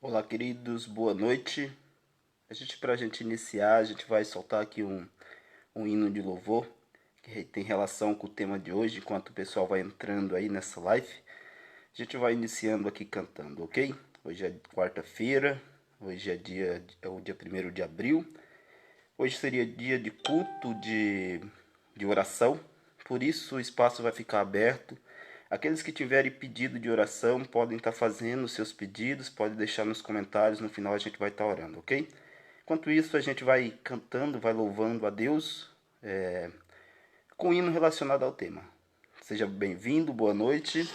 Olá, queridos, boa noite. Para a gente iniciar, a gente vai soltar aqui um hino de louvor que tem relação com o tema de hoje, enquanto o pessoal vai entrando aí nessa live. A gente vai iniciando aqui cantando, ok? Hoje é quarta-feira, hoje é o dia 1º de abril. Hoje seria dia de culto de oração, por isso o espaço vai ficar aberto. Aqueles que tiverem pedido de oração podem estar fazendo seus pedidos, pode deixar nos comentários, no final a gente vai estar orando, ok? Enquanto isso, a gente vai cantando, vai louvando a Deus com um hino relacionado ao tema. Seja bem-vindo, boa noite.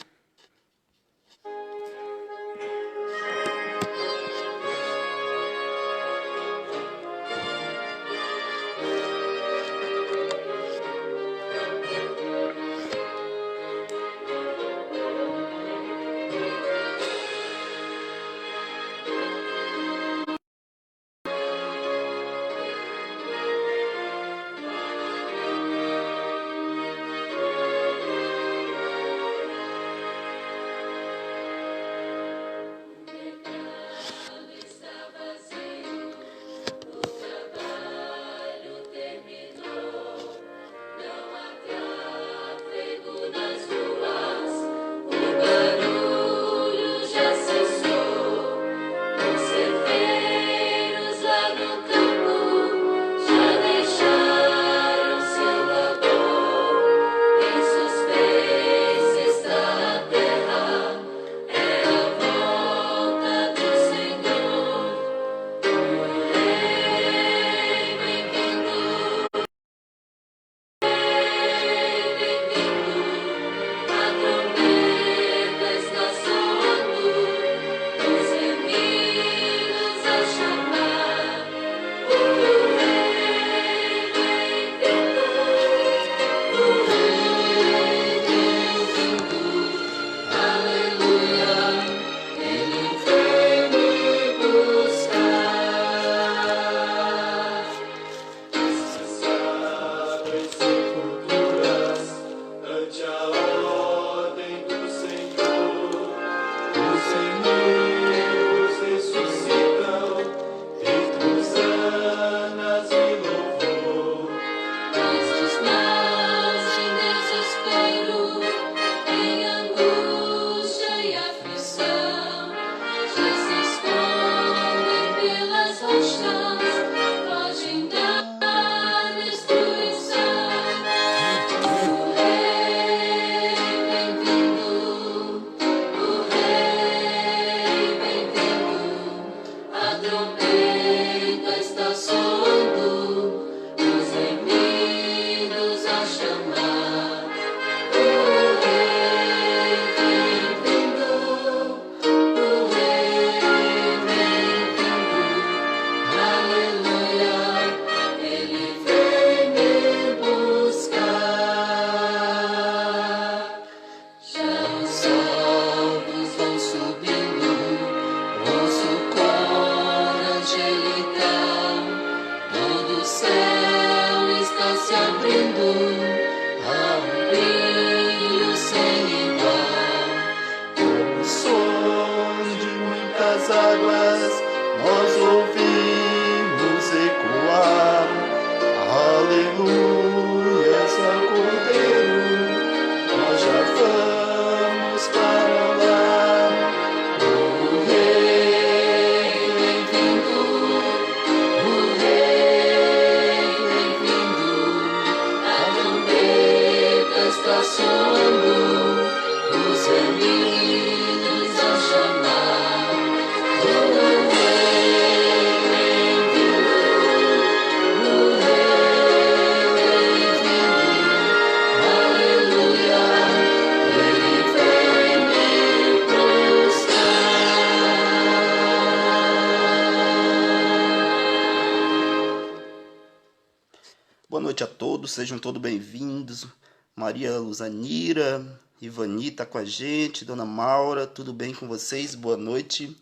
Boa noite a todos, sejam todos bem-vindos. Maria Luzanira, Ivani tá com a gente, Dona Maura, tudo bem com vocês? Boa noite.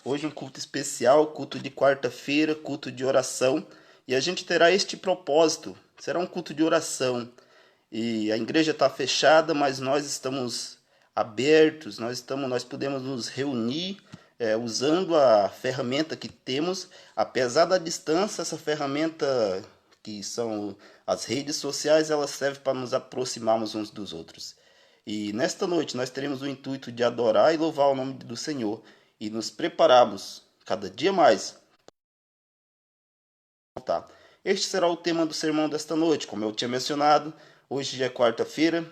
Hoje um culto especial, culto de quarta-feira, culto de oração. E a gente terá este propósito, será um culto de oração. E a igreja está fechada, mas nós estamos abertos, nós podemos nos reunir usando a ferramenta que temos, apesar da distância, essa ferramenta que são as redes sociais, ela serve para nos aproximarmos uns dos outros. E nesta noite nós teremos o intuito de adorar e louvar o nome do Senhor e nos prepararmos cada dia mais. Tá. Este será o tema do sermão desta noite, como eu tinha mencionado. Hoje é quarta-feira,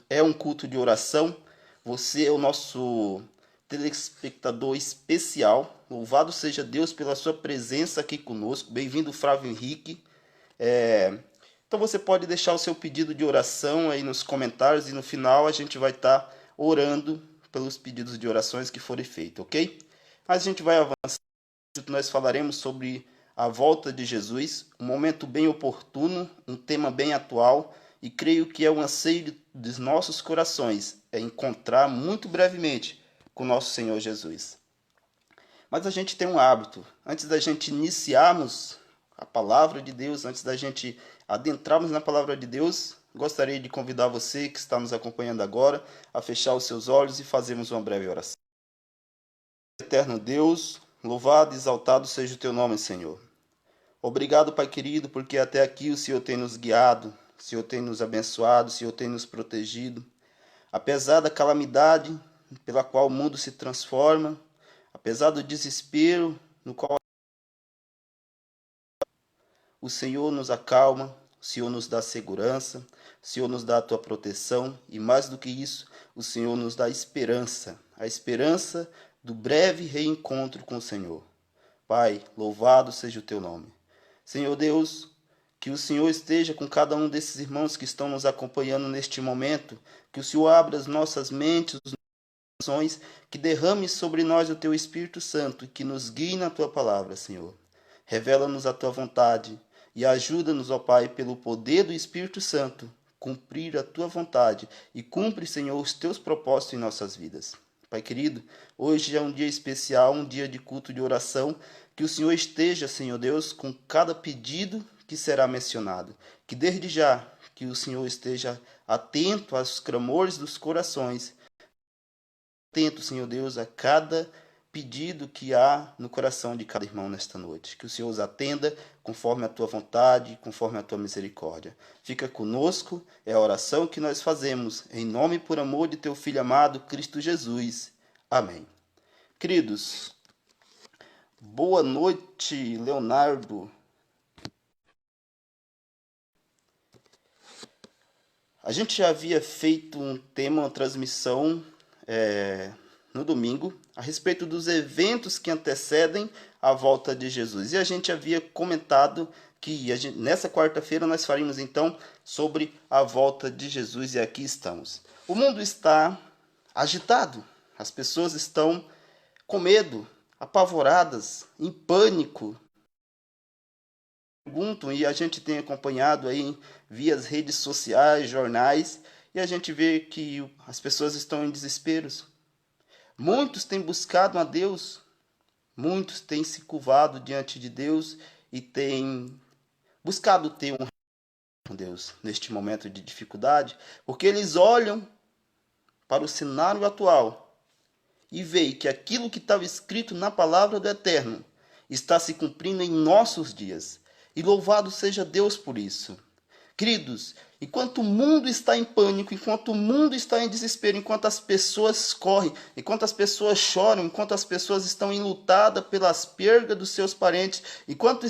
é um culto de oração. Você é o nosso telespectador especial. Louvado seja Deus pela sua presença aqui conosco. Bem-vindo, Flávio Henrique. Então você pode deixar o seu pedido de oração aí nos comentários e no final a gente vai estar orando pelos pedidos de orações que forem feitos, ok? Mas a gente vai avançar. Nós falaremos sobre a volta de Jesus, um momento bem oportuno, um tema bem atual, e creio que é um anseio dos nossos corações, é encontrar muito brevemente com nosso Senhor Jesus. Mas a gente tem um hábito, antes da gente iniciarmos a palavra de Deus, antes da gente adentrarmos na palavra de Deus, gostaria de convidar você que está nos acompanhando agora a fechar os seus olhos e fazermos uma breve oração. Eterno Deus, louvado e exaltado seja o teu nome, Senhor. Obrigado, Pai querido, porque até aqui o Senhor tem nos guiado, o Senhor tem nos abençoado, o Senhor tem nos protegido. Apesar da calamidade pela qual o mundo se transforma, apesar do desespero no qual o Senhor nos acalma, o Senhor nos dá segurança, o Senhor nos dá a tua proteção e mais do que isso, o Senhor nos dá esperança, a esperança do breve reencontro com o Senhor. Pai, louvado seja o teu nome. Senhor Deus, que o Senhor esteja com cada um desses irmãos que estão nos acompanhando neste momento, que o Senhor abra as nossas mentes, os nossos corações, que derrame sobre nós o teu Espírito Santo e que nos guie na tua palavra, Senhor. Revela-nos a tua vontade e ajuda-nos, ó Pai, pelo poder do Espírito Santo, cumprir a tua vontade e cumpre, Senhor, os teus propósitos em nossas vidas. Pai querido, hoje é um dia especial, um dia de culto de oração, que o Senhor esteja, Senhor Deus, com cada pedido que será mencionado. Que desde já, que o Senhor esteja atento aos clamores dos corações, atento, Senhor Deus, a cada pedido que há no coração de cada irmão nesta noite. Que o Senhor os atenda conforme a tua vontade, conforme a tua misericórdia. Fica conosco, é a oração que nós fazemos, em nome e por amor de teu Filho amado, Cristo Jesus. Amém. Queridos, boa noite, Leonardo. A gente já havia feito um tema, uma transmissão no domingo, a respeito dos eventos que antecedem a volta de Jesus. E a gente havia comentado que nessa quarta-feira nós faríamos então sobre a volta de Jesus e aqui estamos. O mundo está agitado, as pessoas estão com medo, apavoradas, em pânico. Perguntam e a gente tem acompanhado aí via as redes sociais, jornais, e a gente vê que as pessoas estão em desesperos. Muitos têm buscado a Deus, muitos têm se curvado diante de Deus e têm buscado ter um com Deus neste momento de dificuldade, porque eles olham para o cenário atual e veem que aquilo que estava escrito na palavra do Eterno está se cumprindo em nossos dias. E louvado seja Deus por isso. Queridos, enquanto o mundo está em pânico, enquanto o mundo está em desespero, enquanto as pessoas correm, enquanto as pessoas choram, enquanto as pessoas estão enlutadas pelas perdas dos seus parentes, enquanto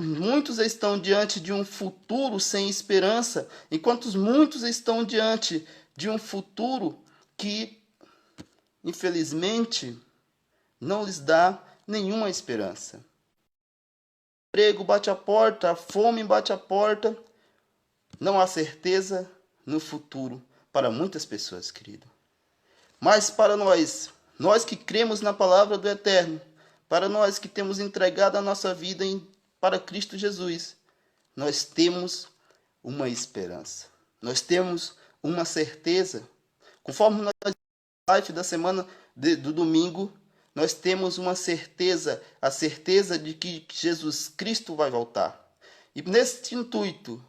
muitos estão diante de um futuro sem esperança, enquanto muitos estão diante de um futuro que, infelizmente, não lhes dá nenhuma esperança. O emprego bate a porta, a fome bate a porta, não há certeza no futuro para muitas pessoas, querido. Mas para nós que cremos na palavra do Eterno, para nós que temos entregado a nossa vida para Cristo Jesus, nós temos uma esperança, nós temos uma certeza. Conforme nós live da semana do domingo, nós temos uma certeza, a certeza de que Jesus Cristo vai voltar. E neste intuito,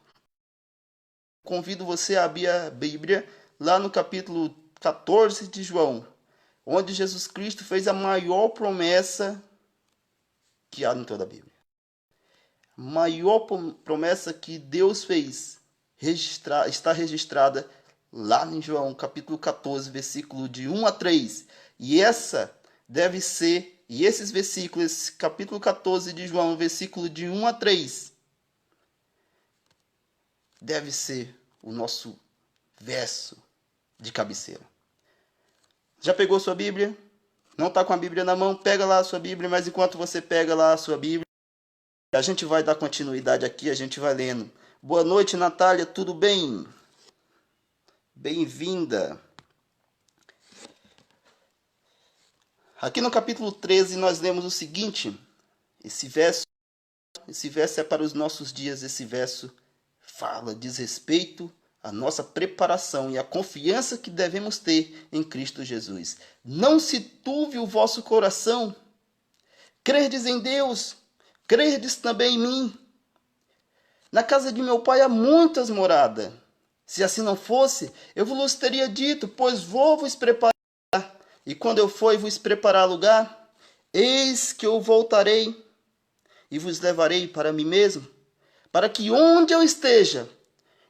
convido você a abrir a Bíblia lá no capítulo 14 de João, onde Jesus Cristo fez a maior promessa que há em toda a Bíblia. A maior promessa que Deus fez está registrada lá em João, capítulo 14, versículo de 1 a 3. E esses versículos, esse capítulo 14 de João, versículo de 1 a 3, deve ser o nosso verso de cabeceira. Já pegou sua Bíblia? Não está com a Bíblia na mão? Pega lá a sua Bíblia, mas enquanto você pega lá a sua Bíblia, a gente vai dar continuidade aqui, a gente vai lendo. Boa noite, Natália, tudo bem? Bem-vinda. Aqui no capítulo 13 nós lemos o seguinte, esse verso é para os nossos dias, esse verso diz respeito à nossa preparação e à confiança que devemos ter em Cristo Jesus. Não se turve o vosso coração, credes em Deus, credes também em mim. Na casa de meu pai há muitas moradas. Se assim não fosse, eu vos teria dito, pois vou-vos preparar. E quando eu for e vos preparar lugar, eis que eu voltarei e vos levarei para mim mesmo, para que onde eu esteja,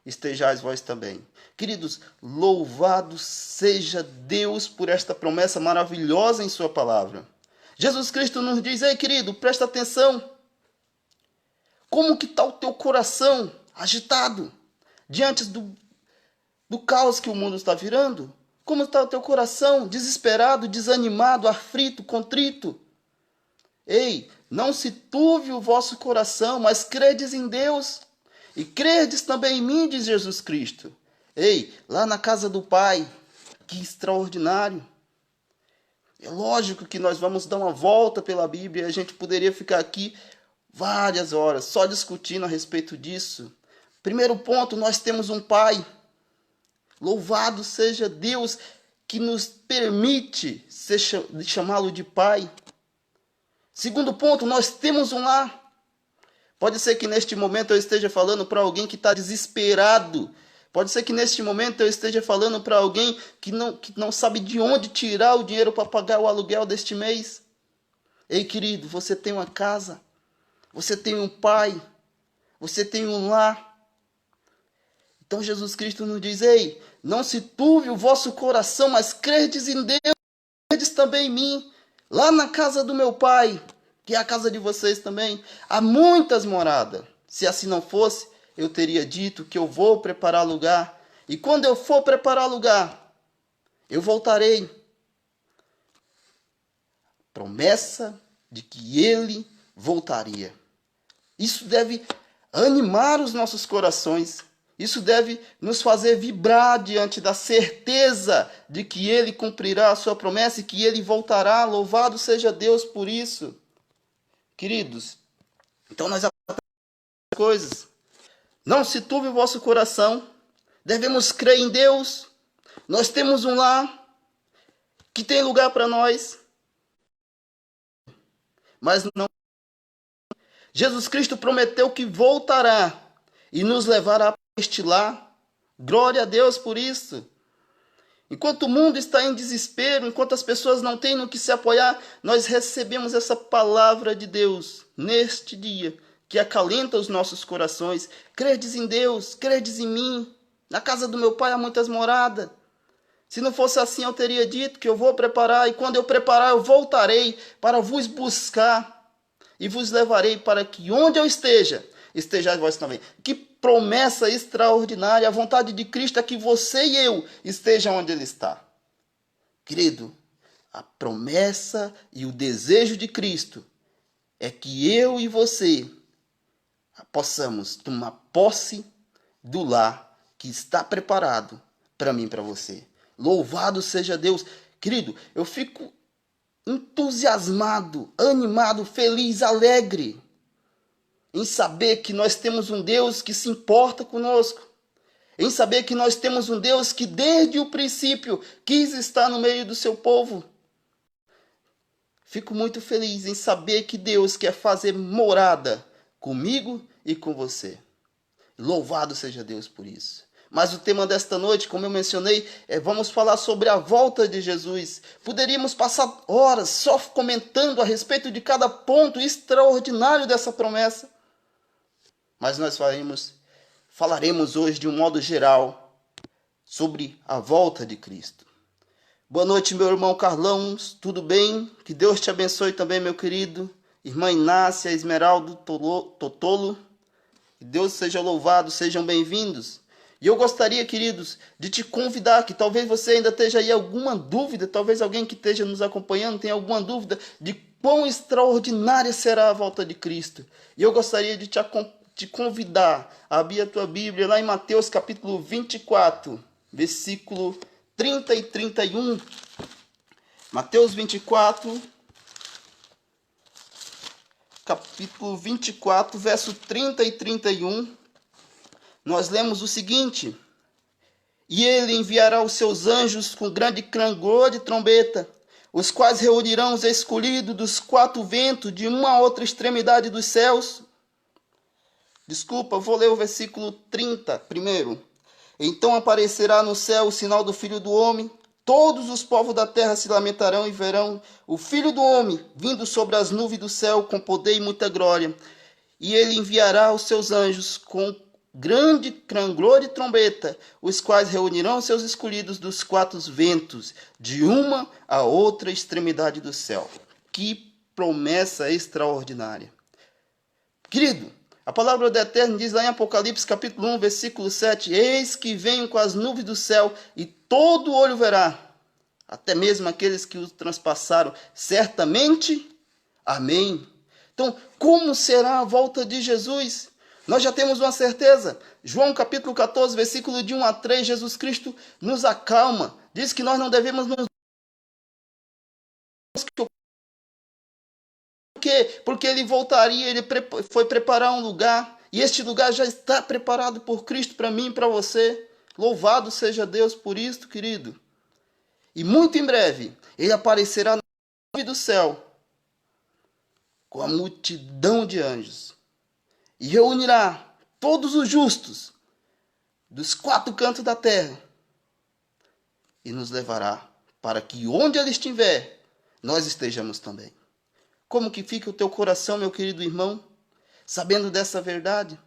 estejais vós também. Queridos, louvado seja Deus por esta promessa maravilhosa em sua palavra. Jesus Cristo nos diz, ei querido, presta atenção. Como que está o teu coração agitado diante do caos que o mundo está virando? Como está o teu coração desesperado, desanimado, aflito, contrito? Ei, não se turve o vosso coração, mas credes em Deus. E credes também em mim, diz Jesus Cristo. Ei, lá na casa do Pai, que extraordinário. É lógico que nós vamos dar uma volta pela Bíblia, a gente poderia ficar aqui várias horas só discutindo a respeito disso. Primeiro ponto, nós temos um Pai. Louvado seja Deus que nos permite chamá-lo de Pai. Segundo ponto, nós temos um lar. Pode ser que neste momento eu esteja falando para alguém que está desesperado. Pode ser que neste momento eu esteja falando para alguém que não sabe de onde tirar o dinheiro para pagar o aluguel deste mês. Ei, querido, você tem uma casa. Você tem um pai. Você tem um lar. Então Jesus Cristo nos diz, ei, não se turve o vosso coração, mas credes em Deus, credes também em mim. Lá na casa do meu pai, que é a casa de vocês também, há muitas moradas. Se assim não fosse, eu teria dito que eu vou preparar lugar. E quando eu for preparar lugar, eu voltarei. Promessa de que ele voltaria. Isso deve animar os nossos corações. Isso deve nos fazer vibrar diante da certeza de que ele cumprirá a sua promessa e que ele voltará. Louvado seja Deus por isso. Queridos, então nós aprendemos coisas. Não se turve o vosso coração. Devemos crer em Deus. Nós temos um lar que tem lugar para nós. Mas não. Jesus Cristo prometeu que voltará e nos levará para este lar. Glória a Deus por isso. Enquanto o mundo está em desespero, enquanto as pessoas não têm no que se apoiar, nós recebemos essa palavra de Deus neste dia, que acalenta os nossos corações. Credes em Deus, credes em mim. Na casa do meu pai há muitas moradas. Se não fosse assim, eu teria dito que eu vou preparar, e quando eu preparar, eu voltarei para vos buscar e vos levarei para que onde eu esteja, estejais vós também. Que promessa extraordinária! A vontade de Cristo é que você e eu estejam onde Ele está. Querido, a promessa e o desejo de Cristo é que eu e você possamos tomar posse do lar que está preparado para mim e para você. Louvado seja Deus. Querido, eu fico entusiasmado, animado, feliz, alegre em saber que nós temos um Deus que se importa conosco, em saber que nós temos um Deus que desde o princípio quis estar no meio do seu povo. Fico muito feliz em saber que Deus quer fazer morada comigo e com você. Louvado seja Deus por isso. Mas o tema desta noite, como eu mencionei, vamos falar sobre a volta de Jesus. Poderíamos passar horas só comentando a respeito de cada ponto extraordinário dessa promessa. Mas nós falaremos hoje de um modo geral sobre a volta de Cristo. Boa noite, meu irmão Carlão, tudo bem? Que Deus te abençoe também, meu querido. Irmã Inácia, Esmeraldo, Totolo. Que Deus seja louvado, sejam bem-vindos. E eu gostaria, queridos, de te convidar, que talvez você ainda esteja aí alguma dúvida, talvez alguém que esteja nos acompanhando tenha alguma dúvida de quão extraordinária será a volta de Cristo. E eu gostaria de te convidar a abrir a tua Bíblia lá em Mateus capítulo 24, versículo 30 e 31. Mateus 24, capítulo 24, verso 30 e 31. Nós lemos o seguinte: e ele enviará os seus anjos com grande clangor de trombeta, os quais reunirão os escolhidos dos quatro ventos de uma a outra extremidade dos céus. Desculpa, vou ler o versículo 30 primeiro. Então aparecerá no céu o sinal do Filho do Homem. Todos os povos da terra se lamentarão e verão o Filho do Homem vindo sobre as nuvens do céu com poder e muita glória. E ele enviará os seus anjos com grande clangor de trombeta, os quais reunirão seus escolhidos dos quatro ventos, de uma a outra extremidade do céu. Que promessa extraordinária. Querido, a palavra do Eterno diz lá em Apocalipse capítulo 1, versículo 7, eis que venho com as nuvens do céu, e todo olho verá, até mesmo aqueles que os transpassaram, certamente. Amém. Então, como será a volta de Jesus? Nós já temos uma certeza. João capítulo 14, versículo de 1 a 3, Jesus Cristo nos acalma. Diz que nós não devemos nos... Por quê? Porque ele voltaria, ele foi preparar um lugar. E este lugar já está preparado por Cristo para mim e para você. Louvado seja Deus por isto, querido. E muito em breve, ele aparecerá na nuvem do céu com a multidão de anjos. E reunirá todos os justos dos quatro cantos da terra e nos levará para que onde ele estiver, nós estejamos também. Como que fica o teu coração, meu querido irmão, sabendo dessa verdade?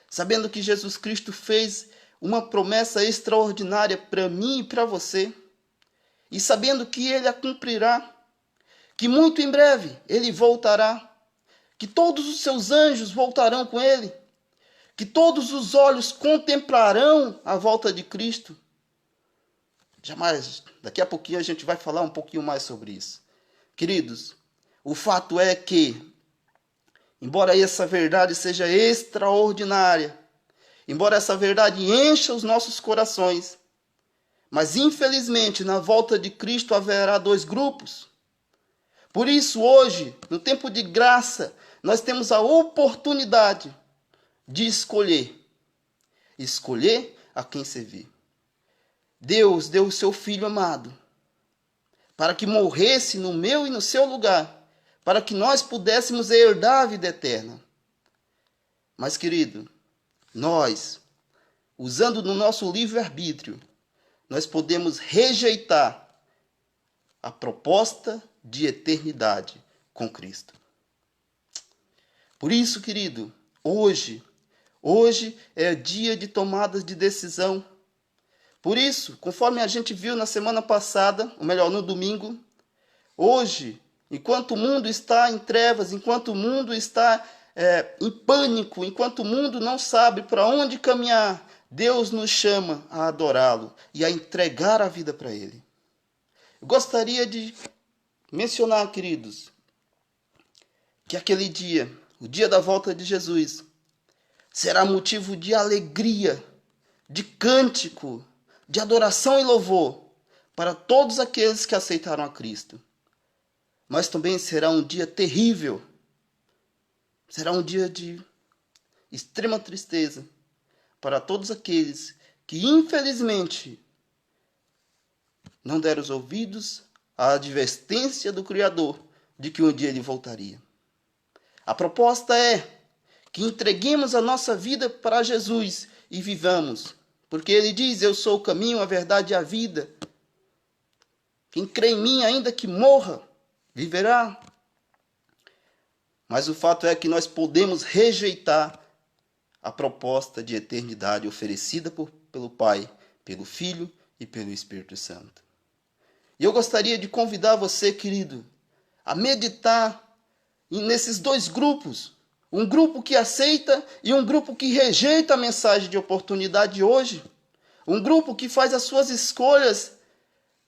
Sabendo que Jesus Cristo fez uma promessa extraordinária para mim e para você, e sabendo que ele a cumprirá, que muito em breve ele voltará, que todos os seus anjos voltarão com ele, que todos os olhos contemplarão a volta de Cristo. Jamais, daqui a pouquinho a gente vai falar um pouquinho mais sobre isso. Queridos, o fato é que, embora essa verdade seja extraordinária, embora essa verdade encha os nossos corações, mas infelizmente na volta de Cristo haverá dois grupos. Por isso hoje, no tempo de graça, nós temos a oportunidade de escolher a quem servir. Deus deu o seu Filho amado para que morresse no meu e no seu lugar, para que nós pudéssemos herdar a vida eterna. Mas, querido, nós, usando no nosso livre-arbítrio, nós podemos rejeitar a proposta de eternidade com Cristo. Por isso, querido, hoje é dia de tomadas de decisão. Por isso, conforme a gente viu na semana passada, ou melhor, no domingo, hoje, enquanto o mundo está em trevas, enquanto o mundo está em pânico, enquanto o mundo não sabe para onde caminhar, Deus nos chama a adorá-lo e a entregar a vida para Ele. Eu gostaria de mencionar, queridos, que aquele dia, o dia da volta de Jesus, será motivo de alegria, de cântico, de adoração e louvor para todos aqueles que aceitaram a Cristo. Mas também será um dia terrível, será um dia de extrema tristeza para todos aqueles que, infelizmente, não deram os ouvidos à advertência do Criador de que um dia ele voltaria. A proposta é que entreguemos a nossa vida para Jesus e vivamos Porque ele diz, eu sou o caminho, a verdade e a vida. Quem crê em mim, ainda que morra, viverá. Mas o fato é que nós podemos rejeitar a proposta de eternidade oferecida pelo Pai, pelo Filho e pelo Espírito Santo. E eu gostaria de convidar você, querido, a meditar nesses dois grupos. Um grupo que aceita e um grupo que rejeita a mensagem de oportunidade hoje. Um grupo que faz as suas escolhas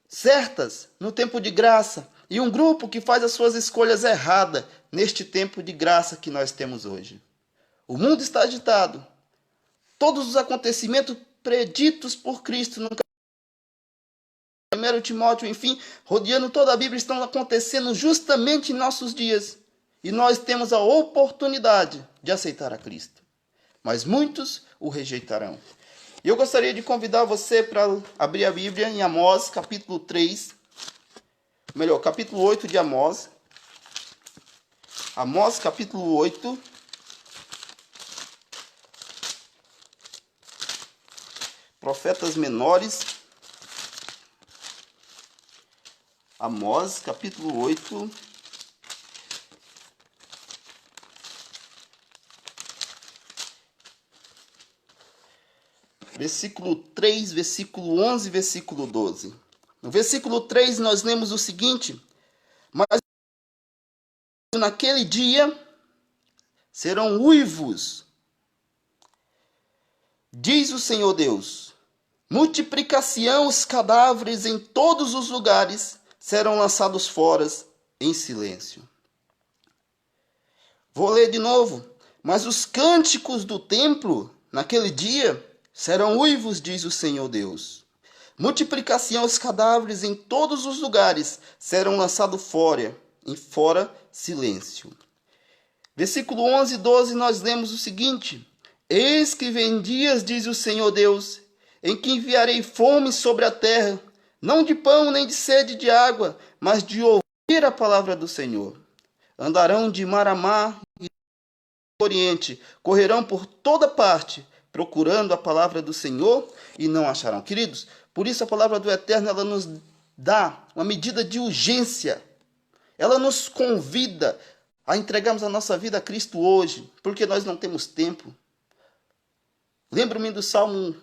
certas no tempo de graça. E um grupo que faz as suas escolhas erradas neste tempo de graça que nós temos hoje. O mundo está agitado. Todos os acontecimentos preditos por Cristo no 1 Timóteo, enfim, rodeando toda a Bíblia, estão acontecendo justamente em nossos dias. E nós temos a oportunidade de aceitar a Cristo. Mas muitos o rejeitarão. E eu gostaria de convidar você para abrir a Bíblia em Amós, capítulo 3. Melhor, capítulo 8 de Amós. Amós, capítulo 8. Profetas menores. Amós, capítulo 8. Versículo 3, versículo 11, versículo 12. No versículo 3 nós lemos o seguinte: mas naquele dia serão uivos, diz o Senhor Deus, multiplicar-se-ão os cadáveres em todos os lugares, serão lançados fora em silêncio. Vou ler de novo. Mas os cânticos do templo, naquele dia, serão uivos, diz o Senhor Deus. Multiplicar-se-ão os cadáveres em todos os lugares, serão lançados fora, em fora silêncio. Versículo 11 e 12 nós lemos o seguinte: eis que vem dias, diz o Senhor Deus, em que enviarei fome sobre a terra, não de pão nem de sede de água, mas de ouvir a palavra do Senhor. Andarão de mar a mar e do oriente, correrão por toda parte, procurando a palavra do Senhor e não acharão. Queridos, por isso a palavra do Eterno, ela nos dá uma medida de urgência. Ela nos convida a entregarmos a nossa vida a Cristo hoje, porque nós não temos tempo. Lembro-me do Salmo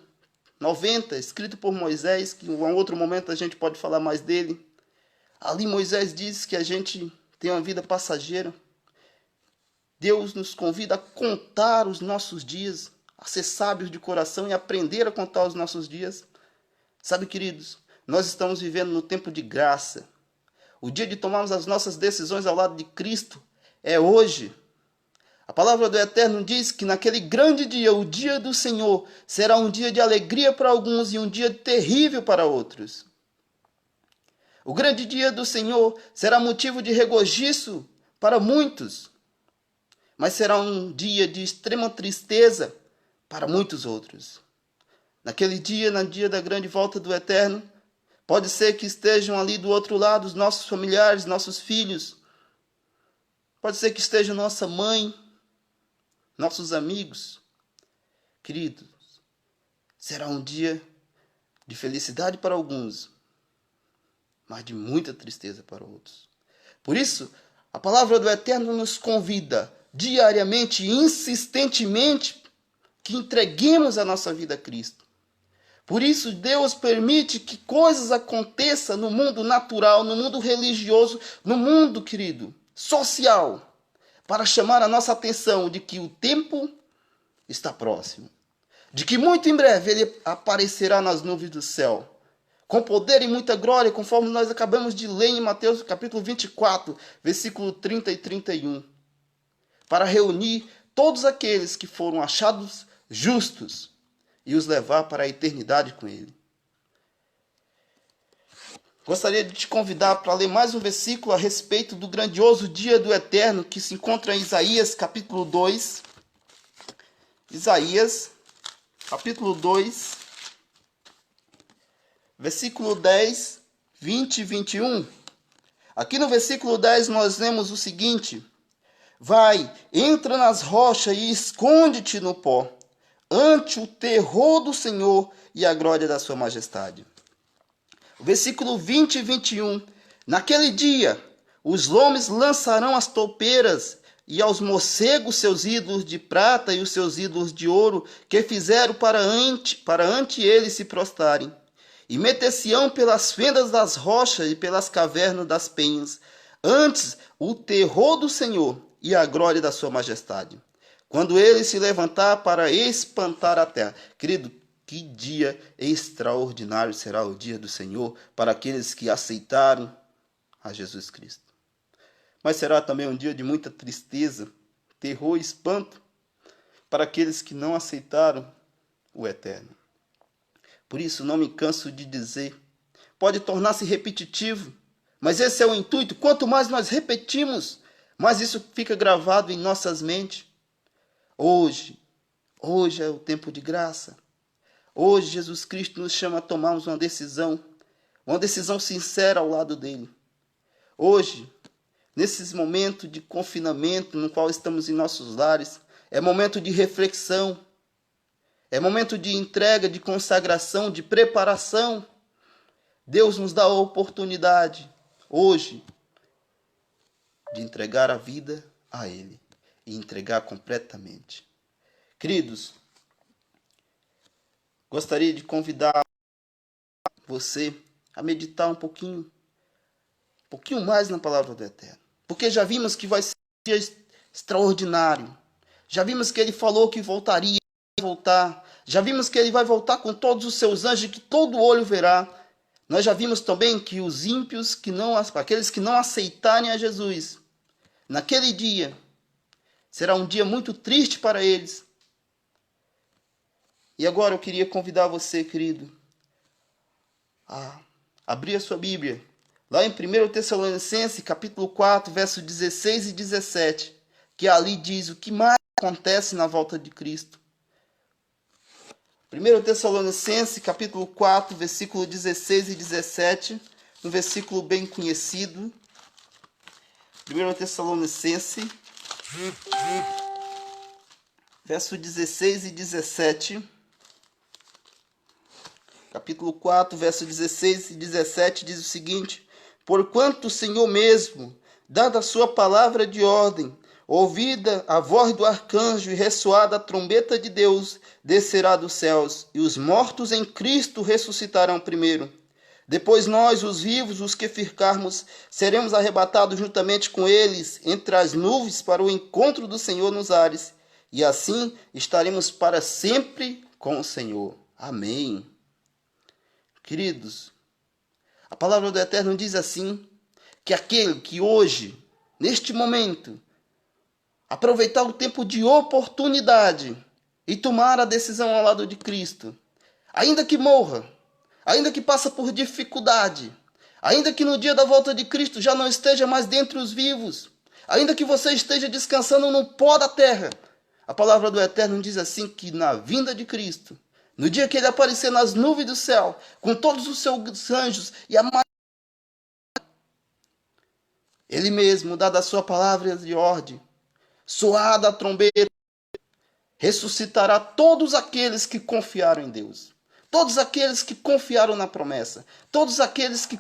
90, escrito por Moisés, que em um outro momento a gente pode falar mais dele. Ali Moisés diz que a gente tem uma vida passageira. Deus nos convida a contar os nossos dias, a ser sábios de coração e aprender a contar os nossos dias. Sabe, queridos, nós estamos vivendo no tempo de graça. O dia de tomarmos as nossas decisões ao lado de Cristo é hoje. A palavra do Eterno diz que naquele grande dia, o dia do Senhor, será um dia de alegria para alguns e um dia terrível para outros. O grande dia do Senhor será motivo de regozijo para muitos, mas será um dia de extrema tristeza para muitos outros. Naquele dia, no dia da grande volta do Eterno, pode ser que estejam ali do outro lado os nossos familiares, nossos filhos. Pode ser que esteja nossa mãe, nossos amigos. Queridos, será um dia de felicidade para alguns, mas de muita tristeza para outros. Por isso, a palavra do Eterno nos convida diariamente e insistentemente que entreguemos a nossa vida a Cristo. Por isso, Deus permite que coisas aconteçam no mundo natural, no mundo religioso, no mundo, querido, social, para chamar a nossa atenção de que o tempo está próximo, de que muito em breve Ele aparecerá nas nuvens do céu, com poder e muita glória, conforme nós acabamos de ler em Mateus capítulo 24, versículo 30 e 31, para reunir todos aqueles que foram achados justos e os levar para a eternidade com Ele. Gostaria de te convidar para ler mais um versículo a respeito do grandioso dia do Eterno, que se encontra em Isaías capítulo 2. Isaías capítulo 2, versículo 10, 20 e 21. Aqui no versículo 10 nós lemos o seguinte: vai, entra nas rochas e esconde-te no pó, ante o terror do Senhor e a glória da sua majestade. O versículo 20 e 21. Naquele dia, os homens lançarão as toupeiras e aos morcegos seus ídolos de prata e os seus ídolos de ouro que fizeram para ante eles se prostrarem. E meter-se-ão pelas fendas das rochas e pelas cavernas das penhas, antes o terror do Senhor e a glória da sua majestade, quando ele se levantar para espantar a terra. Querido, que dia extraordinário será o dia do Senhor para aqueles que aceitaram a Jesus Cristo. Mas será também um dia de muita tristeza, terror e espanto para aqueles que não aceitaram o Eterno. Por isso, não me canso de dizer, pode tornar-se repetitivo, mas esse é o intuito. Quanto mais nós repetimos, mais isso fica gravado em nossas mentes. Hoje é o tempo de graça. Hoje Jesus Cristo nos chama a tomarmos uma decisão sincera ao lado dele. Hoje, nesses momentos de confinamento no qual estamos em nossos lares, é momento de reflexão, é momento de entrega, de consagração, de preparação. Deus nos dá a oportunidade, hoje, de entregar a vida a Ele e entregar completamente. Queridos, gostaria de convidar você a meditar um pouquinho mais na palavra do Eterno. Porque já vimos que vai ser um dia extraordinário. Já vimos que Ele falou que voltaria, voltar. Já vimos que Ele vai voltar com todos os seus anjos, que todo olho verá. Nós já vimos também que os ímpios, aqueles que não aceitarem a Jesus, naquele dia, será um dia muito triste para eles. E agora eu queria convidar você, querido, a abrir a sua Bíblia, lá em 1 Tessalonicenses, capítulo 4, versos 16 e 17, que ali diz o que mais acontece na volta de Cristo. 1 Tessalonicenses, capítulo 4, versículo 16 e 17, um versículo bem conhecido. 1 Tessalonicenses, versos 16 e 17. Capítulo 4, versos 16 e 17 diz o seguinte: porquanto o Senhor mesmo, dada a sua palavra de ordem, ouvida a voz do arcanjo e ressoada a trombeta de Deus, descerá dos céus, e os mortos em Cristo ressuscitarão primeiro. Depois nós, os vivos, os que ficarmos, seremos arrebatados juntamente com eles entre as nuvens para o encontro do Senhor nos ares, e assim estaremos para sempre com o Senhor. Amém. Queridos, a palavra do Eterno diz assim, que aquele que hoje, neste momento, aproveitar o tempo de oportunidade e tomar a decisão ao lado de Cristo, ainda que morra, ainda que passe por dificuldade, ainda que no dia da volta de Cristo já não esteja mais dentre os vivos, ainda que você esteja descansando no pó da terra, a palavra do Eterno diz assim que na vinda de Cristo, no dia que ele aparecer nas nuvens do céu, com todos os seus anjos e a ele mesmo, dada a sua palavra de ordem, soada a trombeta, ressuscitará todos aqueles que confiaram em Deus. Todos aqueles que confiaram na promessa. Todos aqueles que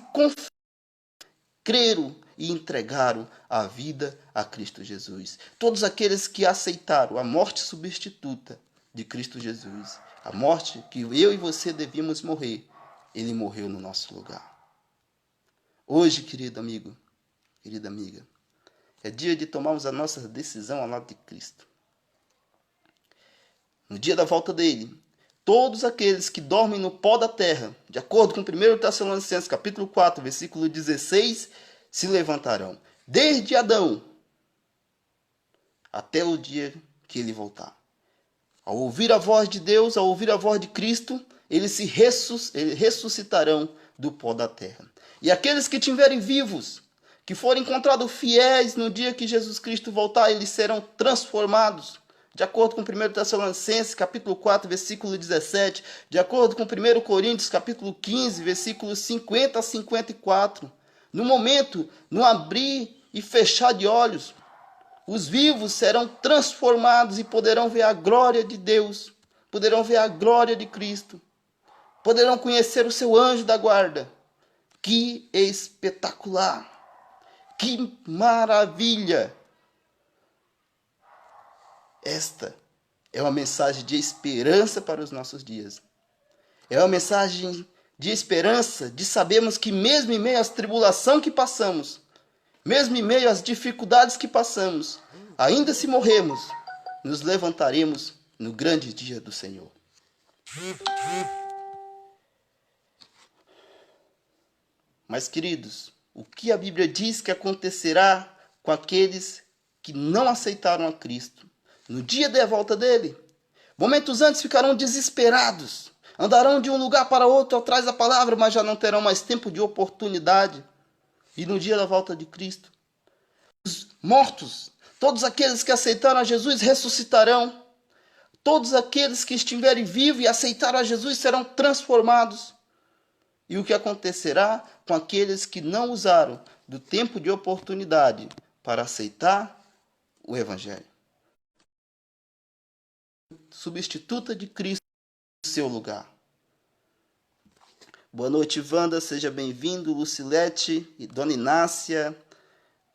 creram e entregaram a vida a Cristo Jesus. Todos aqueles que aceitaram a morte substituta de Cristo Jesus. A morte que eu e você devíamos morrer. Ele morreu no nosso lugar. Hoje, querido amigo, querida amiga, é dia de tomarmos a nossa decisão ao lado de Cristo. No dia da volta dele, todos aqueles que dormem no pó da terra, de acordo com 1 Tessalonicenses, capítulo 4, versículo 16, se levantarão. Desde Adão até o dia que ele voltar. Ao ouvir a voz de Deus, ao ouvir a voz de Cristo, eles ressuscitarão do pó da terra. E aqueles que estiverem vivos, que forem encontrados fiéis no dia que Jesus Cristo voltar, eles serão transformados. De acordo com 1 Tessalonicenses, capítulo 4, versículo 17, de acordo com 1 Coríntios, capítulo 15, versículos 50 a 54. No momento, no abrir e fechar de olhos, os vivos serão transformados e poderão ver a glória de Deus poderão ver a glória de Cristo, poderão conhecer o seu anjo da guarda. Que espetacular! Que maravilha! Esta é uma mensagem de esperança para os nossos dias. É uma mensagem de esperança, de sabermos que mesmo em meio às tribulações que passamos, mesmo em meio às dificuldades que passamos, ainda se morrermos, nos levantaremos no grande dia do Senhor. Mas, queridos, o que a Bíblia diz que acontecerá com aqueles que não aceitaram a Cristo no dia da volta dele? Momentos antes ficarão desesperados, andarão de um lugar para outro atrás da palavra, mas já não terão mais tempo de oportunidade. E no dia da volta de Cristo, os mortos, todos aqueles que aceitaram a Jesus ressuscitarão. Todos aqueles que estiverem vivos e aceitaram a Jesus serão transformados. E o que acontecerá com aqueles que não usaram do tempo de oportunidade para aceitar o Evangelho? Substituta de Cristo no seu lugar. Boa noite, Wanda, seja bem-vindo. Lucilete e Dona Inácia,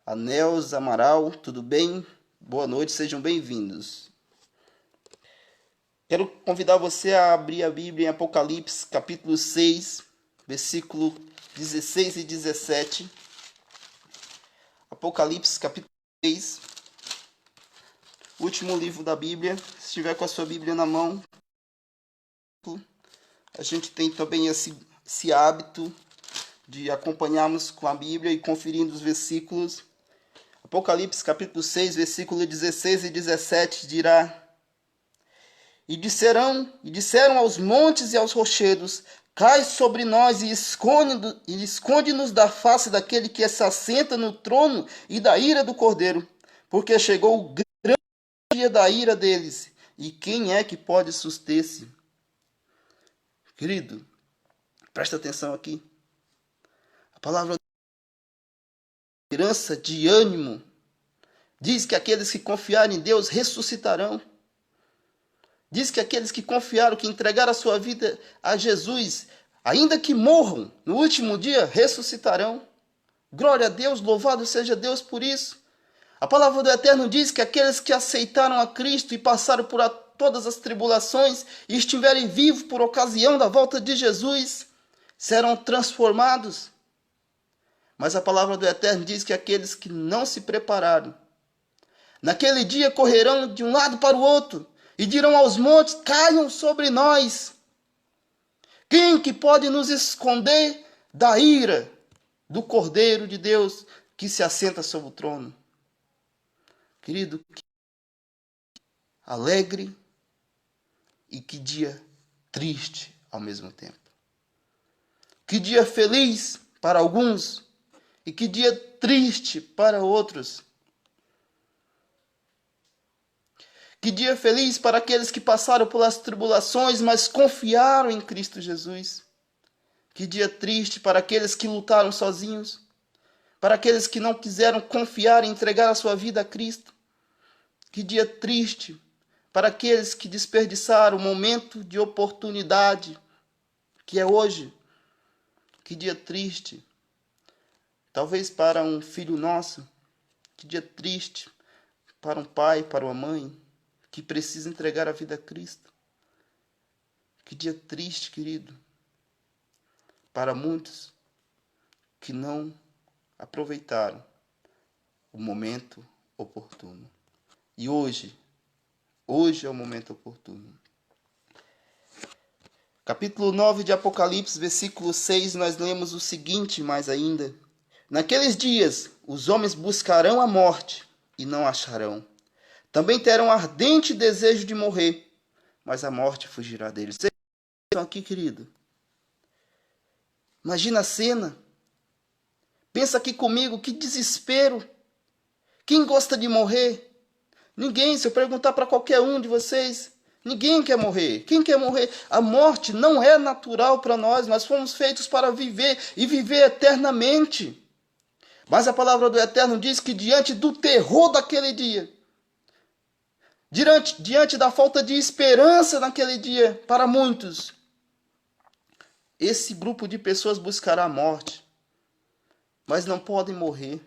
a Nelza Amaral, tudo bem? Boa noite, sejam bem-vindos. Quero convidar você a abrir a Bíblia em Apocalipse, capítulo 6, versículo 16 e 17. Apocalipse, capítulo 6, último livro da Bíblia. Se estiver com a sua Bíblia na mão, a gente tem também esse hábito de acompanharmos com a Bíblia e conferindo os versículos. Apocalipse, capítulo 6, versículo 16 e 17 dirá: E disseram aos montes e aos rochedos: Cai sobre nós e esconde-nos da face daquele que se assenta no trono e da ira do Cordeiro, porque chegou o grande dia da ira deles, e quem é que pode suster-se? Querido, presta atenção aqui. A palavra de esperança, de ânimo, diz que aqueles que confiarem em Deus ressuscitarão. Diz que aqueles que confiaram, que entregaram a sua vida a Jesus, ainda que morram, no último dia ressuscitarão. Glória a Deus, louvado seja Deus por isso. A palavra do Eterno diz que aqueles que aceitaram a Cristo e passaram por todas as tribulações e estiverem vivos por ocasião da volta de Jesus, serão transformados. Mas a palavra do Eterno diz que aqueles que não se prepararam, naquele dia correrão de um lado para o outro, e dirão aos montes: caiam sobre nós. Quem que pode nos esconder da ira do Cordeiro de Deus que se assenta sobre o trono? Querido, que alegre e que dia triste ao mesmo tempo. Que dia feliz para alguns e que dia triste para outros. Que dia feliz para aqueles que passaram pelas tribulações, mas confiaram em Cristo Jesus. Que dia triste para aqueles que lutaram sozinhos, para aqueles que não quiseram confiar e entregar a sua vida a Cristo. Que dia triste para aqueles que desperdiçaram o momento de oportunidade, que é hoje. Que dia triste, talvez para um filho nosso. Que dia triste para um pai, para uma mãe, que precisa entregar a vida a Cristo. Que dia triste, querido, para muitos que não aproveitaram o momento oportuno. E hoje é o momento oportuno. Capítulo 9 de Apocalipse, versículo 6, nós lemos o seguinte mais ainda: Naqueles dias os homens buscarão a morte e não acharão. Também terão ardente desejo de morrer, mas a morte fugirá deles. Vocês estão aqui, querido? Imagina a cena. Pensa aqui comigo, que desespero. Quem gosta de morrer? Ninguém. Se eu perguntar para qualquer um de vocês, ninguém quer morrer. Quem quer morrer? A morte não é natural para nós. Nós fomos feitos para viver e viver eternamente. Mas a palavra do Eterno diz que diante do terror daquele dia, diante da falta de esperança naquele dia para muitos, esse grupo de pessoas buscará a morte, mas não podem morrer.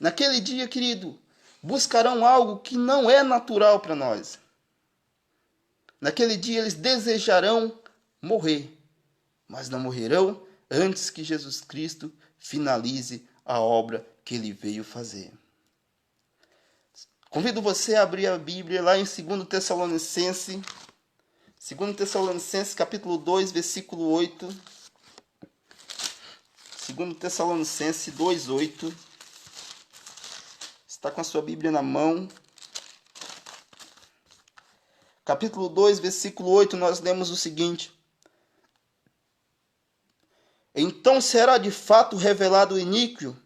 Naquele dia, querido, buscarão algo que não é natural para nós. Naquele dia eles desejarão morrer, mas não morrerão antes que Jesus Cristo finalize a obra que ele veio fazer. Convido você a abrir a Bíblia lá em 2 Tessalonicenses, capítulo 2, versículo 8. 2 Tessalonicenses 2:8. Está com a sua Bíblia na mão. Capítulo 2, versículo 8, nós lemos o seguinte: Então será de fato revelado o iníquo,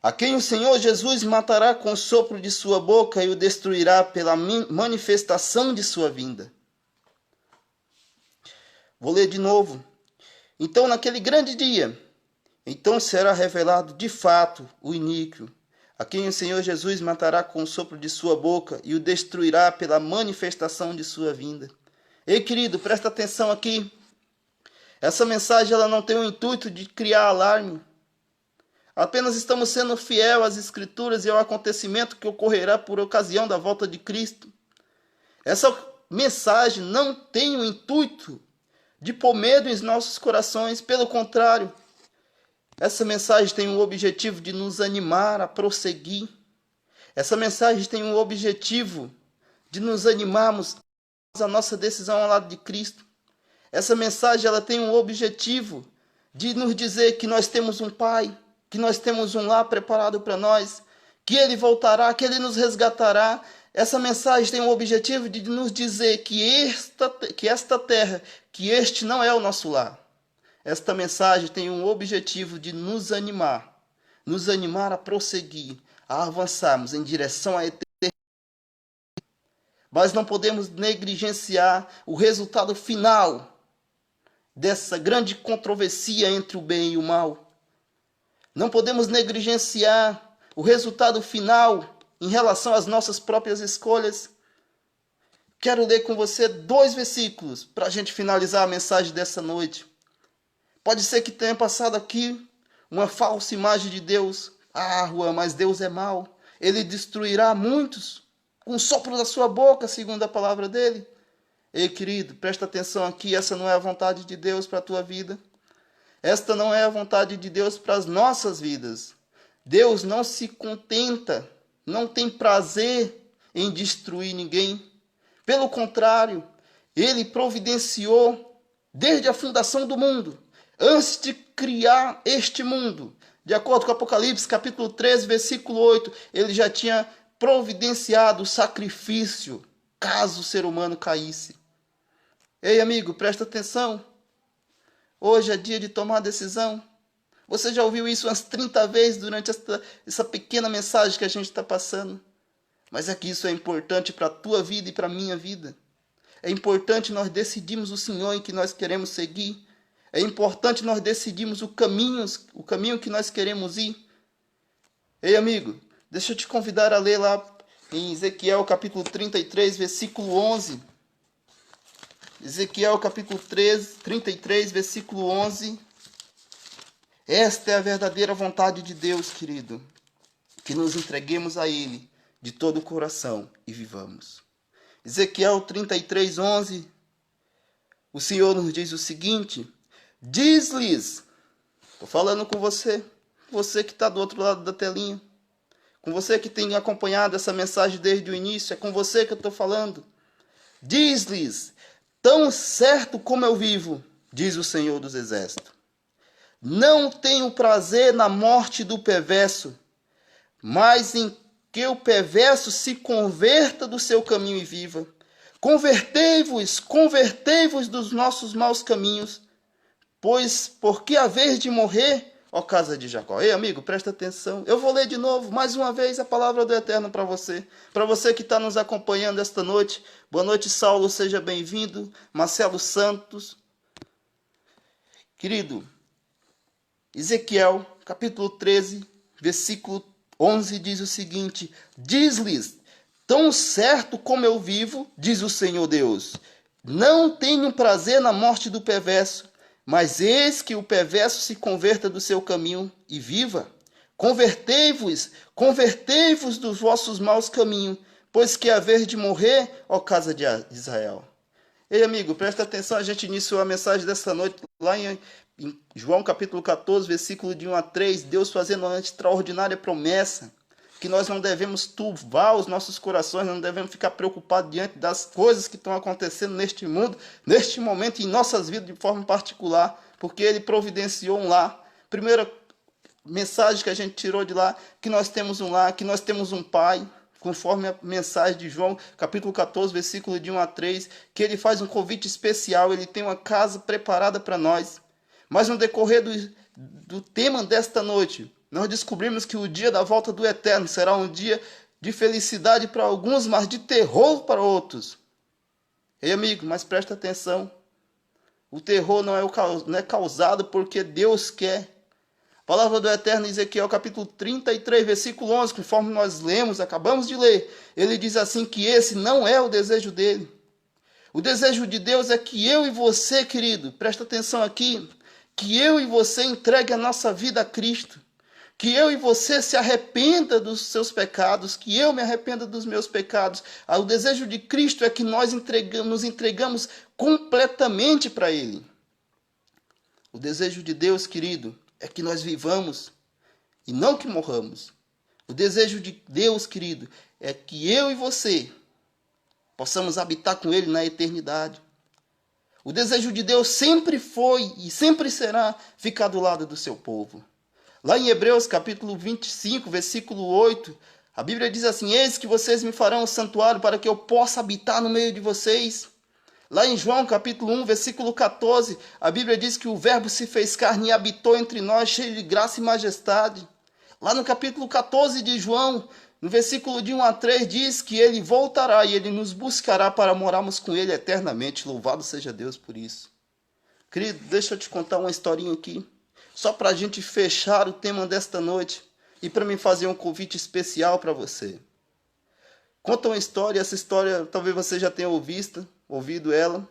a quem o Senhor Jesus matará com o sopro de sua boca e o destruirá pela manifestação de sua vinda. Vou ler de novo. Então naquele grande dia, então será revelado de fato o iníquo, a quem o Senhor Jesus matará com o sopro de sua boca e o destruirá pela manifestação de sua vinda. Ei, querido, presta atenção aqui. Essa mensagem ela não tem o intuito de criar alarme. Apenas estamos sendo fiel às Escrituras e ao acontecimento que ocorrerá por ocasião da volta de Cristo. Essa mensagem não tem o intuito de pôr medo em nossos corações. Pelo contrário, essa mensagem tem o objetivo de nos animar a prosseguir. Essa mensagem tem o objetivo de nos animarmos a nossa decisão ao lado de Cristo. Essa mensagem ela tem o objetivo de nos dizer que nós temos um Pai, que nós temos um lar preparado para nós, que Ele voltará, que Ele nos resgatará. Essa mensagem tem o objetivo de nos dizer que esta terra, que este não é o nosso lar. Esta mensagem tem um objetivo de nos animar a prosseguir, a avançarmos em direção à eternidade. Mas não podemos negligenciar o resultado final dessa grande controvérsia entre o bem e o mal. Não podemos negligenciar o resultado final em relação às nossas próprias escolhas. Quero ler com você 2 versículos para a gente finalizar a mensagem dessa noite. Pode ser que tenha passado aqui uma falsa imagem de Deus. Ah, Juan, mas Deus é mau. Ele destruirá muitos com o sopro da sua boca, segundo a palavra dele. Ei, querido, presta atenção aqui. Essa não é a vontade de Deus para a tua vida. Esta não é a vontade de Deus para as nossas vidas. Deus não se contenta, não tem prazer em destruir ninguém. Pelo contrário, Ele providenciou desde a fundação do mundo, antes de criar este mundo. De acordo com Apocalipse, capítulo 13, versículo 8, Ele já tinha providenciado o sacrifício, caso o ser humano caísse. Ei, amigo, presta atenção. Hoje é dia de tomar decisão. Você já ouviu isso umas 30 vezes durante essa pequena mensagem que a gente está passando. Mas é que isso é importante para a tua vida e para a minha vida. É importante nós decidirmos o Senhor em que nós queremos seguir. É importante nós decidirmos o caminho que nós queremos ir. Ei, amigo, deixa eu te convidar a ler lá em Ezequiel capítulo 33, versículo 11. Ezequiel capítulo 33, versículo 11. Esta é a verdadeira vontade de Deus, querido. Que nos entreguemos a Ele de todo o coração e vivamos. Ezequiel 33, 11. O Senhor nos diz o seguinte: diz-lhes, estou falando com você que está do outro lado da telinha, com você que tem acompanhado essa mensagem desde o início, é com você que eu estou falando. Diz-lhes, tão certo como eu vivo, diz o Senhor dos Exércitos, não tenho prazer na morte do perverso, mas em que o perverso se converta do seu caminho e viva. Convertei-vos dos nossos maus caminhos, pois por que haver de morrer, ó casa de Jacó? Ei, amigo, presta atenção. Eu vou ler de novo, mais uma vez, a palavra do Eterno para você. Para você que está nos acompanhando esta noite. Boa noite, Saulo, seja bem-vindo. Marcelo Santos. Querido, Ezequiel, capítulo 13, versículo 11, diz o seguinte: diz-lhes, Tão certo como eu vivo, diz o Senhor Deus, não tenho prazer na morte do perverso, mas eis que o perverso se converta do seu caminho e viva. Convertei-vos dos vossos maus caminhos, pois que haver de morrer, ó casa de Israel. Ei, amigo, presta atenção, a gente iniciou a mensagem dessa noite lá em João capítulo 14, versículo de 1 a 3, Deus fazendo uma extraordinária promessa, que nós não devemos turvar os nossos corações, não devemos ficar preocupados diante das coisas que estão acontecendo neste mundo, neste momento, em nossas vidas de forma particular, porque Ele providenciou um lar. Primeira mensagem que a gente tirou de lá, que nós temos um lar, que nós temos um Pai, conforme a mensagem de João, capítulo 14, versículo de 1 a 3, que Ele faz um convite especial, Ele tem uma casa preparada para nós. Mas no decorrer do tema desta noite, nós descobrimos que o dia da volta do Eterno será um dia de felicidade para alguns, mas de terror para outros. Ei, amigo, mas presta atenção. O terror não é causado porque Deus quer. A palavra do Eterno em Ezequiel, capítulo 33, versículo 11, conforme nós lemos, acabamos de ler, ele diz assim que esse não é o desejo dele. O desejo de Deus é que eu e você, querido, presta atenção aqui, que eu e você entregue a nossa vida a Cristo. Que eu e você se arrependa dos seus pecados, que eu me arrependa dos meus pecados. O desejo de Cristo é que nós nos entregamos completamente para Ele. O desejo de Deus, querido, é que nós vivamos e não que morramos. O desejo de Deus, querido, é que eu e você possamos habitar com Ele na eternidade. O desejo de Deus sempre foi e sempre será ficar do lado do seu povo. Lá em Hebreus capítulo 25, versículo 8, a Bíblia diz assim, eis que vocês me farão um santuário para que eu possa habitar no meio de vocês. Lá em João capítulo 1, versículo 14, a Bíblia diz que o verbo se fez carne e habitou entre nós, cheio de graça e majestade. Lá no capítulo 14 de João, no versículo de 1 a 3, diz que ele voltará e ele nos buscará para morarmos com ele eternamente. Louvado seja Deus por isso. Querido, deixa eu te contar uma historinha aqui. Só para a gente fechar o tema desta noite e para mim fazer um convite especial para você. Conta uma história, essa história talvez você já tenha ouvido ela.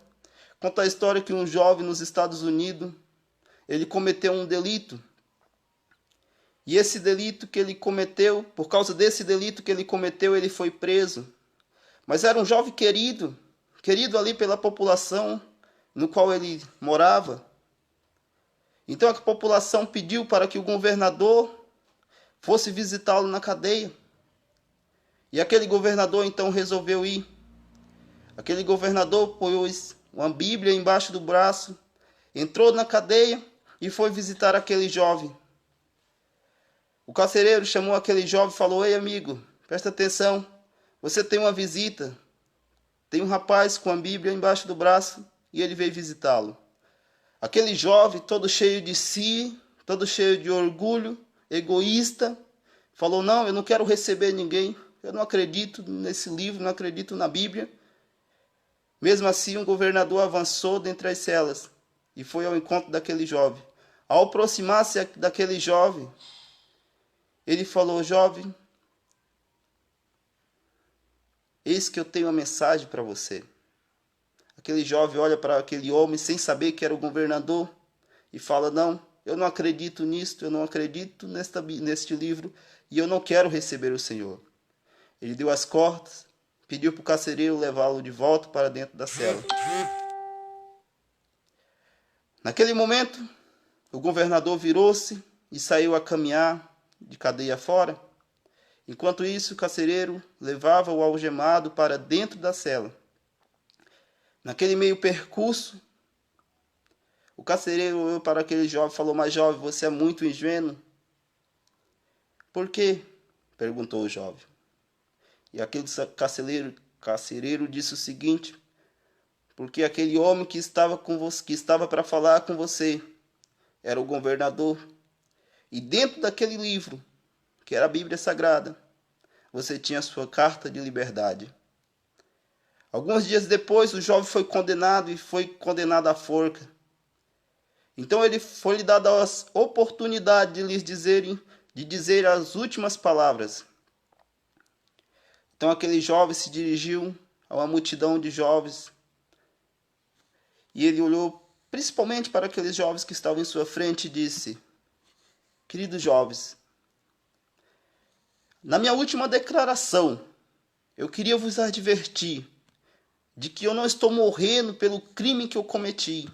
Conta a história que um jovem nos Estados Unidos, ele cometeu um delito. E esse delito que ele cometeu, por causa desse delito que ele cometeu, ele foi preso. Mas era um jovem querido ali pela população no qual ele morava. Então a população pediu para que o governador fosse visitá-lo na cadeia. E aquele governador então resolveu ir. Aquele governador pôs uma Bíblia embaixo do braço, entrou na cadeia e foi visitar aquele jovem. O carcereiro chamou aquele jovem e falou, ei amigo, presta atenção, você tem uma visita. Tem um rapaz com a Bíblia embaixo do braço e ele veio visitá-lo. Aquele jovem, todo cheio de si, todo cheio de orgulho, egoísta, falou, não, eu não quero receber ninguém, eu não acredito nesse livro, não acredito na Bíblia. Mesmo assim, um governador avançou dentre as celas e foi ao encontro daquele jovem. Ao aproximar-se daquele jovem, ele falou, jovem, eis que eu tenho uma mensagem para você. Aquele jovem olha para aquele homem sem saber que era o governador e fala, não, eu não acredito nisto, eu não acredito neste livro e eu não quero receber o Senhor. Ele deu as cordas, pediu para o carcereiro levá-lo de volta para dentro da cela. Naquele momento, o governador virou-se e saiu a caminhar de cadeia fora. Enquanto isso, o carcereiro levava o algemado para dentro da cela. Naquele meio percurso, o carcereiro olhou para aquele jovem e falou, mas jovem, você é muito ingênuo. Por quê? Perguntou o jovem. E aquele carcereiro disse o seguinte, porque aquele homem que estava para falar com você era o governador. E dentro daquele livro, que era a Bíblia Sagrada, você tinha a sua carta de liberdade. Alguns dias depois, o jovem foi condenado à forca. Então ele foi lhe dado a oportunidade de dizer as últimas palavras. Então aquele jovem se dirigiu a uma multidão de jovens e ele olhou principalmente para aqueles jovens que estavam em sua frente e disse: queridos jovens, na minha última declaração, eu queria vos advertir de que eu não estou morrendo pelo crime que eu cometi,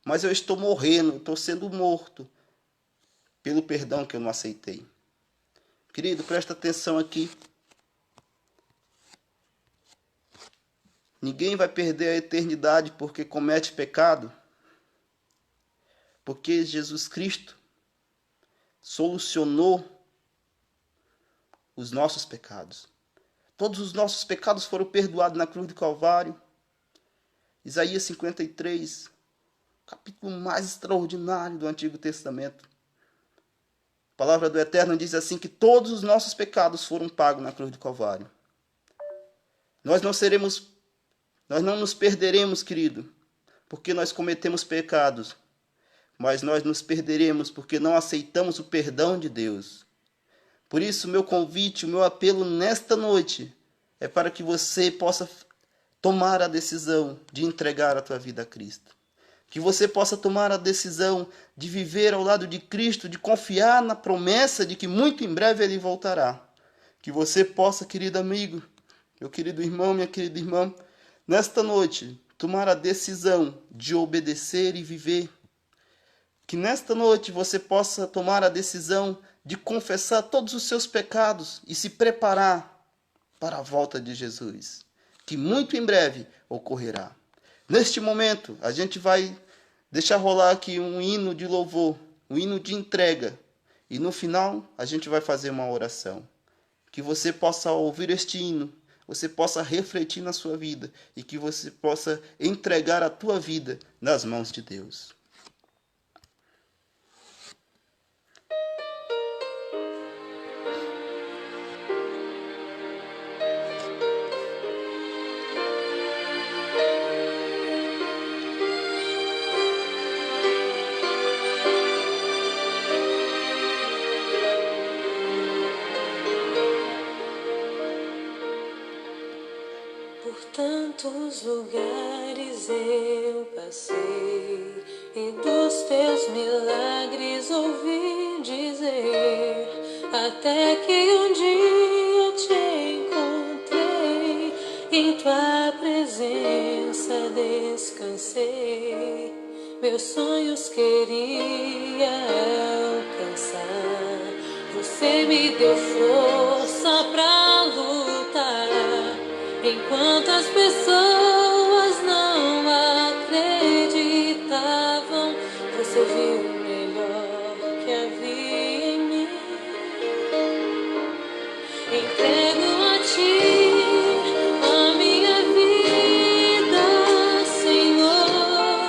mas eu estou morrendo, eu estou sendo morto pelo perdão que eu não aceitei. Querido, presta atenção aqui. Ninguém vai perder a eternidade porque comete pecado, porque Jesus Cristo solucionou os nossos pecados. Todos os nossos pecados foram perdoados na cruz do Calvário. Isaías 53, capítulo mais extraordinário do Antigo Testamento. A palavra do Eterno diz assim que todos os nossos pecados foram pagos na cruz do Calvário. Nós não nos perderemos, querido, porque nós cometemos pecados, mas nós nos perderemos porque não aceitamos o perdão de Deus. Por isso, o meu convite, o meu apelo nesta noite é para que você possa tomar a decisão de entregar a tua vida a Cristo. Que você possa tomar a decisão de viver ao lado de Cristo, de confiar na promessa de que muito em breve Ele voltará. Que você possa, querido amigo, meu querido irmão, minha querida irmã, nesta noite, tomar a decisão de obedecer e viver. Que nesta noite você possa tomar a decisão de confessar todos os seus pecados e se preparar para a volta de Jesus, que muito em breve ocorrerá. Neste momento, a gente vai deixar rolar aqui um hino de louvor, um hino de entrega, e no final a gente vai fazer uma oração. Que você possa ouvir este hino, você possa refletir na sua vida e que você possa entregar a tua vida nas mãos de Deus. Por tantos lugares eu passei e dos teus milagres ouvi dizer, até que um dia te encontrei, em tua presença descansei, meus sonhos queria alcançar, você me deu força pra lutar. Enquanto as pessoas não acreditavam, você viu o melhor que havia em mim. Entrego a ti a minha vida, Senhor.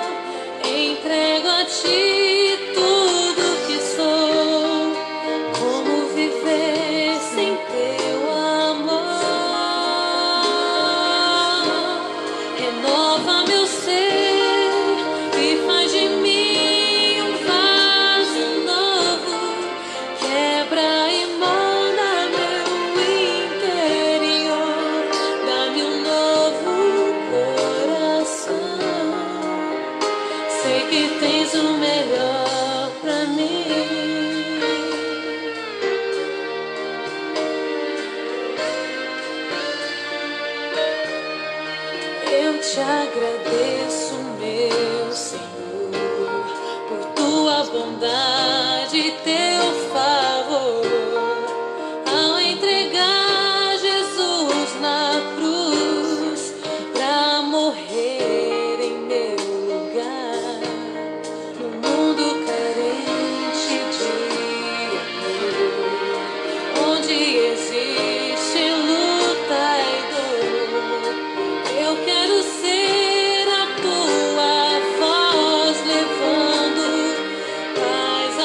Entrego a ti tudo que sou. Como viver sem teu amor? Renova meu ser e faz de mim um vaso novo. Quebra e molda meu interior. Dá-me um novo coração. Sei que tens o melhor pra mim. Eu te agradeço, meu Senhor, por tua bondade e teu favor, ao entregar Jesus na cruz, pra morrer em meu lugar, no mundo carente de amor, onde existe luta e dor. Eu quero ser a tua voz levando paz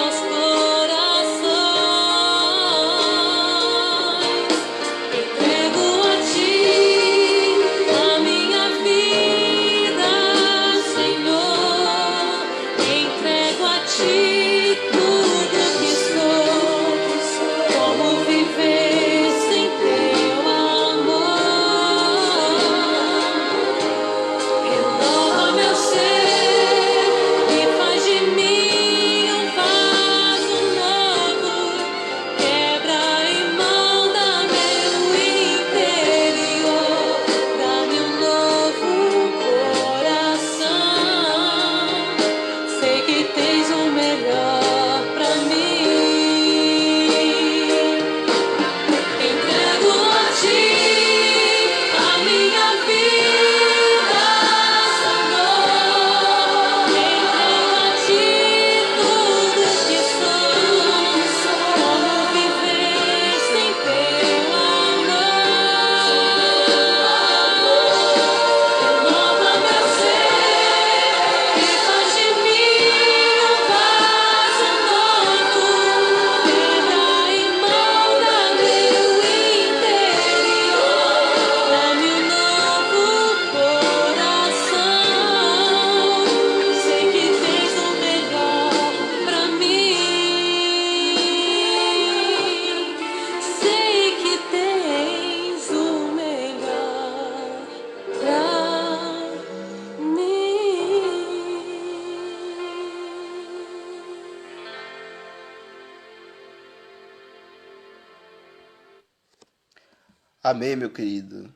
Amém, meu querido.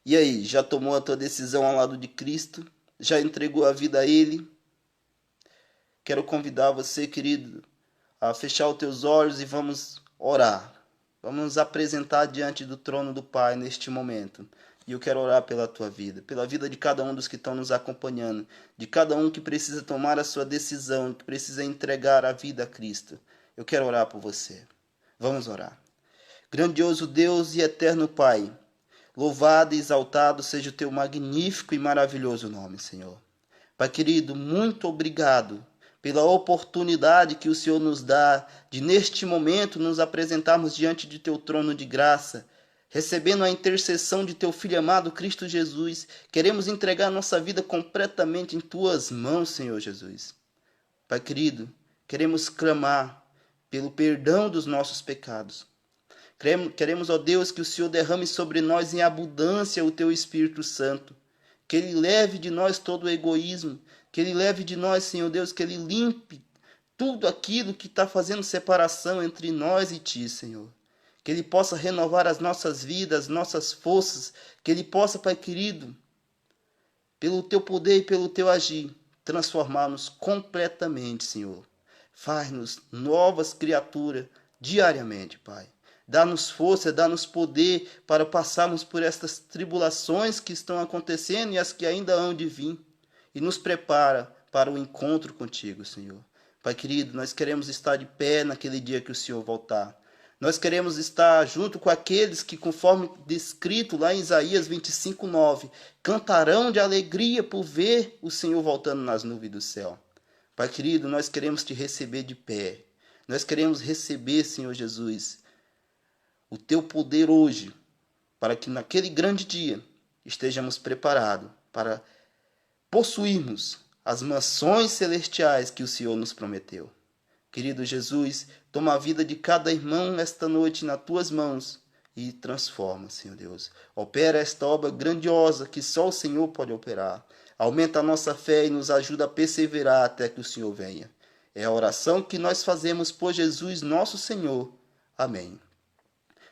E aí, já tomou a tua decisão ao lado de Cristo? Já entregou a vida a Ele? Quero convidar você, querido, a fechar os teus olhos e vamos orar. Vamos nos apresentar diante do trono do Pai neste momento. E eu quero orar pela tua vida, pela vida de cada um dos que estão nos acompanhando, de cada um que precisa tomar a sua decisão, que precisa entregar a vida a Cristo. Eu quero orar por você. Vamos orar. Grandioso Deus e eterno Pai, louvado e exaltado seja o teu magnífico e maravilhoso nome, Senhor. Pai querido, muito obrigado pela oportunidade que o Senhor nos dá de, neste momento, nos apresentarmos diante de teu trono de graça, recebendo a intercessão de teu Filho amado, Cristo Jesus. Queremos entregar nossa vida completamente em tuas mãos, Senhor Jesus. Pai querido, queremos clamar pelo perdão dos nossos pecados. Queremos, ó Deus, que o Senhor derrame sobre nós em abundância o teu Espírito Santo. Que Ele leve de nós todo o egoísmo. Que Ele leve de nós, Senhor Deus, que Ele limpe tudo aquilo que está fazendo separação entre nós e Ti, Senhor. Que Ele possa renovar as nossas vidas, nossas forças. Que Ele possa, Pai querido, pelo Teu poder e pelo Teu agir, transformar-nos completamente, Senhor. Faz-nos novas criaturas diariamente, Pai. Dá-nos força, dá-nos poder para passarmos por estas tribulações que estão acontecendo e as que ainda hão de vir. E nos prepara para o encontro contigo, Senhor. Pai querido, nós queremos estar de pé naquele dia que o Senhor voltar. Nós queremos estar junto com aqueles que, conforme descrito lá em Isaías 25:9, cantarão de alegria por ver o Senhor voltando nas nuvens do céu. Pai querido, nós queremos te receber de pé. Nós queremos receber, Senhor Jesus, o teu poder hoje, para que naquele grande dia estejamos preparados para possuirmos as mansões celestiais que o Senhor nos prometeu. Querido Jesus, toma a vida de cada irmão esta noite nas tuas mãos e transforma, Senhor Deus. Opera esta obra grandiosa que só o Senhor pode operar. Aumenta a nossa fé e nos ajuda a perseverar até que o Senhor venha. É a oração que nós fazemos por Jesus, nosso Senhor. Amém.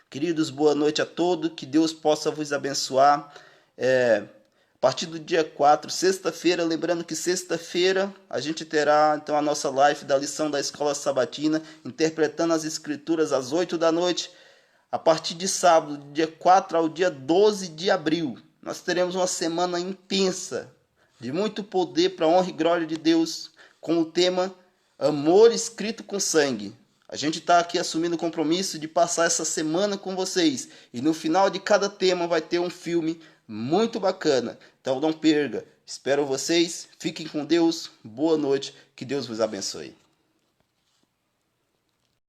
Queridos, boa noite a todos, que Deus possa vos abençoar. A partir do dia 4, sexta-feira, lembrando que sexta-feira a gente terá então a nossa live da lição da Escola Sabatina, interpretando as Escrituras às 8 da noite. A partir de sábado, dia 4 ao dia 12 de abril, nós teremos uma semana intensa, de muito poder para a honra e glória de Deus, com o tema Amor Escrito com Sangue. A gente está aqui assumindo o compromisso de passar essa semana com vocês. E no final de cada tema vai ter um filme muito bacana. Então não perca. Espero vocês. Fiquem com Deus. Boa noite. Que Deus vos abençoe.